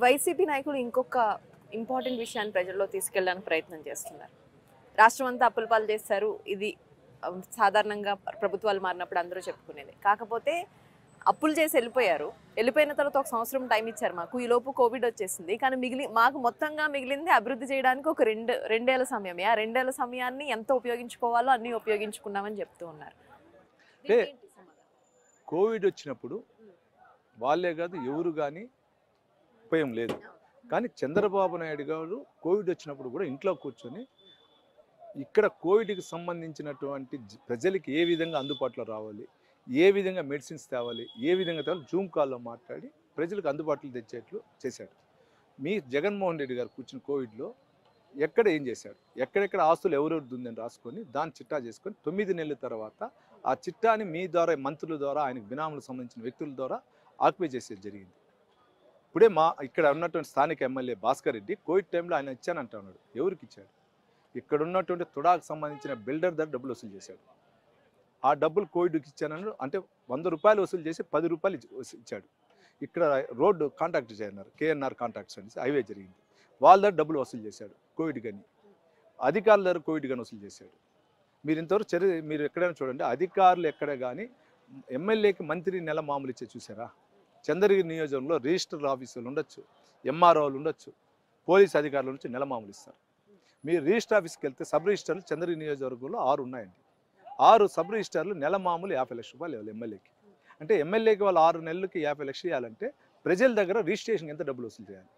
YCP నాయకులు ఇంకొక important విషయాన్ని ప్రజల్లో తీసుకెళ్ళడానికి ప్రయత్నం చేస్తున్నారు. రాష్ట్రం అంతా అప్పుల పాలు చేస్తారు. ఇది సాధారణంగా ప్రభుత్వాలు మారినప్పుడు అందరూ చెప్పుకునేది. కాకపోతే అప్పులు చేసి వెళ్ళిపోయారు. వెళ్ళిపోయిన తర్వాత ఒక సంవత్సరం టైం ఇచ్చారు మాకు. ఈలోపు కోవిడ్ వచ్చేసింది. కానీ మాకు మొత్తంగా మిగిలింది అభివృద్ధి చేయడానికి ఒక రెండేళ్ల సమయమే. ఆ రెండేళ్ల సమయాన్ని ఎంత ఉపయోగించుకోవాలో అన్నీ ఉపయోగించుకున్నామని చెప్తూ ఉన్నారు. కోవిడ్ వచ్చినప్పుడు వాళ్ళే కాదు ఎవరు కానీ ఉపయోగం లేదు. కానీ చంద్రబాబు నాయుడు గారు కోవిడ్ వచ్చినప్పుడు కూడా ఇంట్లో కూర్చొని ఇక్కడ కోవిడ్కి సంబంధించినటువంటి ప్రజలకి ఏ విధంగా అందుబాటులో రావాలి, ఏ విధంగా మెడిసిన్స్ తేవాలి, ఏ విధంగా తేవాలి జూమ్ కాల్లో మాట్లాడి ప్రజలకు అందుబాటులో తెచ్చేట్లు చేశాడు. మీ జగన్మోహన్ రెడ్డి గారు కూర్చుని కోవిడ్లో ఎక్కడ ఏం చేశాడు, ఎక్కడెక్కడ ఆస్తులు ఎవరెవరిది ఉందని రాసుకొని దాన్ని చిట్టా చేసుకొని 9 నెలల తర్వాత ఆ చిట్టాని మీ ద్వారా మంత్రుల ద్వారా ఆయనకు బినాములకు సంబంధించిన వ్యక్తుల ద్వారా ఆక్యుపై చేసేది జరిగింది. ఇప్పుడే ఇక్కడ ఉన్నటువంటి స్థానిక ఎమ్మెల్యే భాస్కర్ రెడ్డి కోవిడ్ టైంలో ఆయన ఇచ్చానంటా ఉన్నాడు. ఎవరికి ఇచ్చాడు? ఇక్కడ ఉన్నటువంటి తుడాకు సంబంధించిన బిల్డర్ దగ్గర డబ్బులు వసూలు చేశాడు. ఆ డబ్బులు కోవిడ్కి ఇచ్చానన్నాడు. అంటే 100 రూపాయలు వసూలు చేసి 10 రూపాయలు ఇచ్చాడు. ఇక్కడ రోడ్డు కాంట్రాక్ట్ చేయన్నారు, కేఎన్ఆర్ కాంట్రాక్ట్స్ అనేసి హైవే జరిగింది. వాళ్ళ దగ్గర డబ్బులు వసూలు చేశాడు కోవిడ్ కానీ. అధికారుల దగ్గర కోవిడ్ కానీ వసూలు చేశాడు. మీరు ఇంతవరకు మీరు ఎక్కడైనా చూడండి, అధికారులు ఎక్కడ కానీ ఎమ్మెల్యేకి మంత్రి నెల మామూలు ఇచ్చే చూసారా? చంద్రగిరి నియోజకవర్గంలో రిజిస్టర్ ఆఫీసులు ఉండొచ్చు, ఎంఆర్ఓలు ఉండొచ్చు, పోలీస్ అధికారుల నుంచి నెల మామూలు ఇస్తారు. మీరు రిజిస్టర్ ఆఫీస్కి వెళ్తే సబ్ రిజిస్టర్లు చంద్రగిరి నియోజకవర్గంలో 6 ఉన్నాయండి. 6 సబ్ రిజిస్టర్లు నెల మామూలు 50 లక్షల రూపాయలు ఇవ్వాలి ఎమ్మెల్యేకి. అంటే ఎమ్మెల్యేకి వాళ్ళు 6 నెలలకి 50 లక్షలు ఇవ్వాలంటే ప్రజల దగ్గర రిజిస్ట్రేషన్ ఎంత డబ్బులు వసూలు చేయాలి?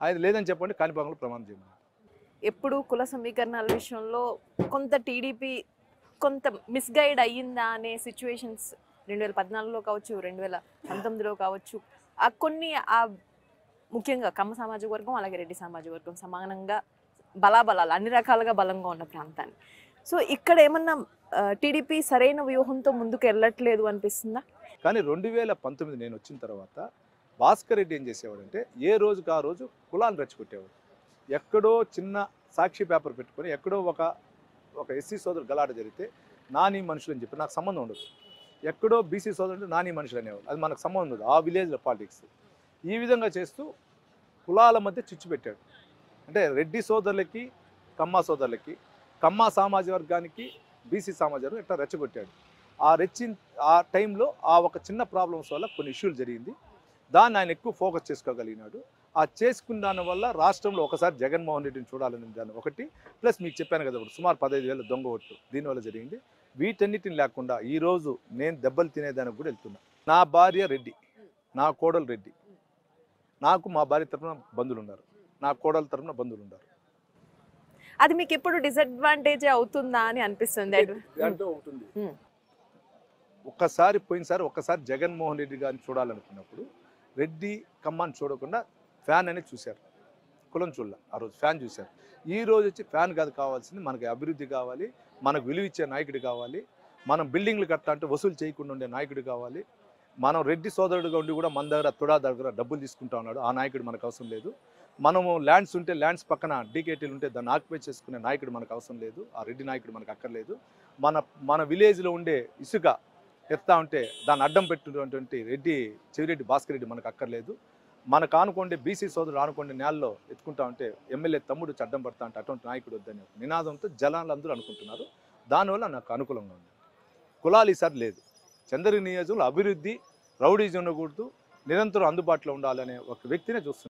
అది లేదని చెప్పండి, కాణిపాకంలో ప్రమాణం చేయమని. ఎప్పుడు కుల సమీకరణాల విషయంలో కొంత టీడీపీ కొంత మిస్గైడ్ అయ్యిందా అనే సిచ్యువేషన్స్ 2014లో కావచ్చు, 2019లో కావచ్చు, కొన్ని ముఖ్యంగా కమ్మ సామాజిక వర్గం అలాగే రెడ్డి సామాజిక వర్గం సమానంగా బలాబలాలు అన్ని రకాలుగా బలంగా ఉన్న ప్రాంతాన్ని. సో ఇక్కడ ఏమన్నా టీడీపీ సరైన వ్యూహంతో ముందుకు వెళ్ళట్లేదు అనిపిస్తుందా? కానీ 2019 నేను వచ్చిన తర్వాత భాస్కర్ రెడ్డి ఏం చేసేవాడంటే ఏ రోజుకి ఆ రోజు కులాన్ని రెచ్చగొట్టేవాడు. ఎక్కడో చిన్న సాక్షి పేపర్ పెట్టుకొని ఎక్కడో ఒక ఎస్సీ సోదరు గలాట జరిగితే నాని మనుషులు అని చెప్పి నాకు సంబంధం ఉండదు. ఎక్కడో బీసీ సోదరుడు నాని మనుషులు అనేవాడు, అది మనకు సంబంధం ఉండదు. ఆ విలేజ్లో పాలిటిక్స్ ఈ విధంగా చేస్తూ కులాల మధ్య చిచ్చు పెట్టాడు. అంటే రెడ్డి సోదరులకి కమ్మ సోదరులకి, కమ్మ సామాజిక వర్గానికి బీసీ సామాజిక వర్గం ఇట్లా రెచ్చగొట్టాడు. ఆ టైంలో ఒక చిన్న ప్రాబ్లమ్స్ వల్ల కొన్ని ఇష్యూలు జరిగింది. దాన్ని ఆయన ఎక్కువ ఫోకస్ చేసుకోగలిగినాడు. ఆ చేసుకున్న దానివల్ల రాష్ట్రంలో ఒకసారి జగన్మోహన్ రెడ్డిని చూడాలని దాన్ని ఒకటి, ప్లస్ మీకు చెప్పాను కదా ఇప్పుడు సుమారు 15,000 దొంగ ఓట్లు దీనివల్ల జరిగింది. వీటన్నిటిని లేకుండా ఈరోజు నేను దెబ్బలు తినేదానికి కూడా వెళ్తున్నా. నా భార్య రెడ్డి, నా కోడలు రెడ్డి, నాకు మా భార్య తరఫున బంధువులు ఉన్నారు, నా కోడల తరఫున బంధువులు ఉన్నారు. అది మీకు ఎప్పుడు డిసడ్వాంటేజ్ అవుతుందా అని అనిపిస్తుంది? ఒక్కసారి జగన్మోహన్ రెడ్డి గారిని చూడాలనుకున్నప్పుడు రెడ్డి కమ్మాన్ని చూడకుండా ఫ్యాన్ అనేది చూశారు, కులం చూడాల. ఆ రోజు ఫ్యాన్ చూశారు. ఈ రోజు వచ్చి ఫ్యాన్ కాదు కావాల్సింది, మనకి అభివృద్ధి కావాలి, మనకు విలువ ఇచ్చే నాయకుడు కావాలి, మనం బిల్డింగ్లు కట్టా అంటే వసూలు చేయకుండా ఉండే నాయకుడు కావాలి. మనం రెడ్డి సోదరుడుగా ఉండి కూడా మన దగ్గర డబ్బులు తీసుకుంటా ఉన్నాడు, ఆ నాయకుడు మనకు అవసరం లేదు. మనము ల్యాండ్స్ ఉంటే ల్యాండ్స్ పక్కన డీకేటీలు ఉంటే దాన్ని ఆక్యుపై చేసుకునే నాయకుడు మనకు అవసరం లేదు, ఆ రెడ్డి నాయకుడు మనకు అక్కర్లేదు. మన విలేజ్లో ఉండే ఇసుక ఎత్తా ఉంటే దాన్ని అడ్డం పెట్టినటువంటి చెవిరెడ్డి భాస్కర్ రెడ్డి మనకు అక్కర్లేదు. మనకు ఆనుకోండి బీసీ సోదరుడు ఆనుకోండి నేలలో ఎత్తుకుంటా ఉంటే ఎమ్మెల్యే తమ్ముడు అడ్డం పడతా అంటే అటువంటి నాయకుడు వద్దని నినాదంతో జనాలు అందరూ అనుకుంటున్నారు. దానివల్ల నాకు అనుకూలంగా ఉంది. కులాలు ఈసారి లేదు. చంద్రగిరి నియోజకవర్గంలో అభివృద్ధి, రౌడీజం ఉండకూడదు, నిరంతరం అందుబాటులో ఉండాలనే ఒక వ్యక్తినే చూస్తున్నాను.